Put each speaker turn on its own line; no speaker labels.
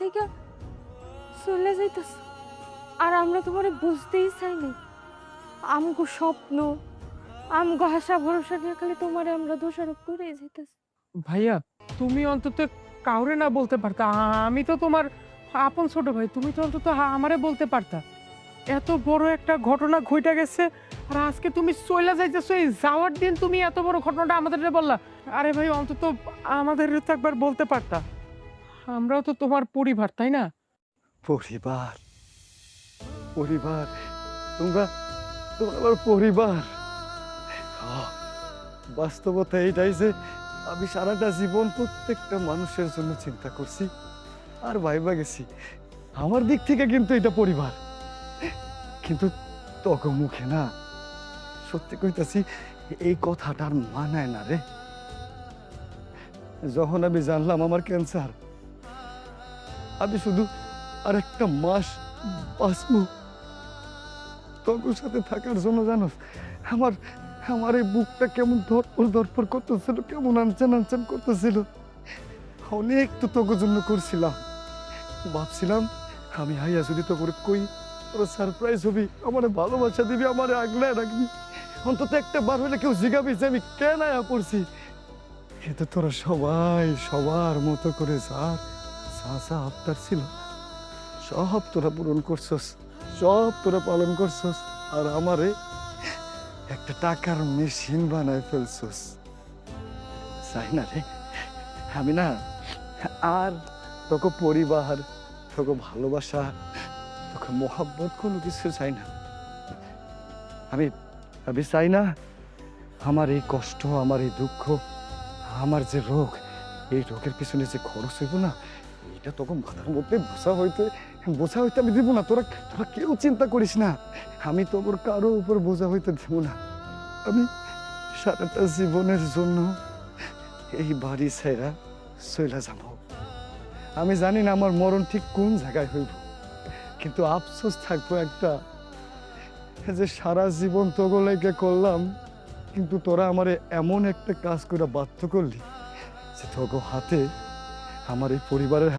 থেকে চলে যাইতেছ, আর আমরা তোমারে বুঝতেই চাইনি। আমগো স্বপ্ন, আমগো আশা ভরসা নিয়ে খালি তোমারে আমরা দোষারোপ করে যাইতেছি।
ভাইয়া, তুমি অন্তত কাউরে না বলতে পারতা। আমি তো তোমার আপন ছোট ভাই, তুমি তো অন্তত আমারে বলতে পারতা। এত বড় একটা ঘটনা ঘইটা গেছে, আর আজকে তুমি চইলা যাইতেছো, এই যাওয়ার দিন তুমি এত বড় ঘটনাটা আমাদের বললা। আরে ভাই, অন্তত আমাদের তো একবার বলতে পারতা। আমরাও তো তোমার পরিবার, তাই না?
পরিবার, পরিবার, তোমরা তোমরা আমার পরিবার। আহ, বাস্তবতা এইটাই যে আমি সারাটা জীবন প্রত্যেকটা মানুষের জন্য চিন্তা করছি আর ভাইবা গেছি। আমার দিক থেকে কিন্তু এটা পরিবার, কিন্তু তোকে মুখে না, সত্যি কইতাছি, এই কথাটা আর মানায় না রে। যখন আমি জানলাম আমার ক্যান্সার, আমি শুধু আর একটা মাস বাঁচবো তোর সাথে থাকার জন্য, জানোস আমার আমার এই বুকটা কেমন ধরপর ধরপর করতেছিল, কেমন আনচান আনচান করতেছিল। অনেক তো তোকে জন্য করছিলাম, ভাবছিলাম আমি হাইয়া যদি তো করে কই তোর সারপ্রাইজ হবি, আমার ভালোবাসা দিবি, আমার আগলায় রাখবি, অন্তত একটা বার হলে কেউ জিগাবি যে আমি কেন আয়া পড়ছি। কিন্তু তোরা সবাই সবার মতো করে যার যা যা আবদার ছিল সব তোরা পূরণ করছস, সব তোরা পালন করছস, আর আমারে একটা টাকার মেশিন বানায় ফেলছস। চাই না রে, আমি না আর তোকে পরিবার, তোকে ভালোবাসা, তোকে মোহাব্বত কোনো কিছু চাই না। আমি আমি চাই না আমার এই কষ্ট, আমার এই দুঃখ, আমার যে রোগ, এই রোগের পিছনে যে খরচ হইব না, এটা তোকে মাথার মধ্যে বোঝা হইতে আমি দিব না। তোরা তোরা কেউ চিন্তা করিস না, আমি তোর কারো উপর বোঝা হইতে দেব না। আমি সারাটা জীবনের জন্য এই বাড়ি ছেড়া চইলা যাব। আমি জানি না আমার মরণ ঠিক কোন জায়গায় হইব, কিন্তু আফসোস থাকবো একটা, যে সারা জীবন তোগো লেগে করলাম, কিন্তু তোরা আমারে এমন একটা কাজ করে বাধ্য করলি যে তোগো হাতে আমার এই পরিবারের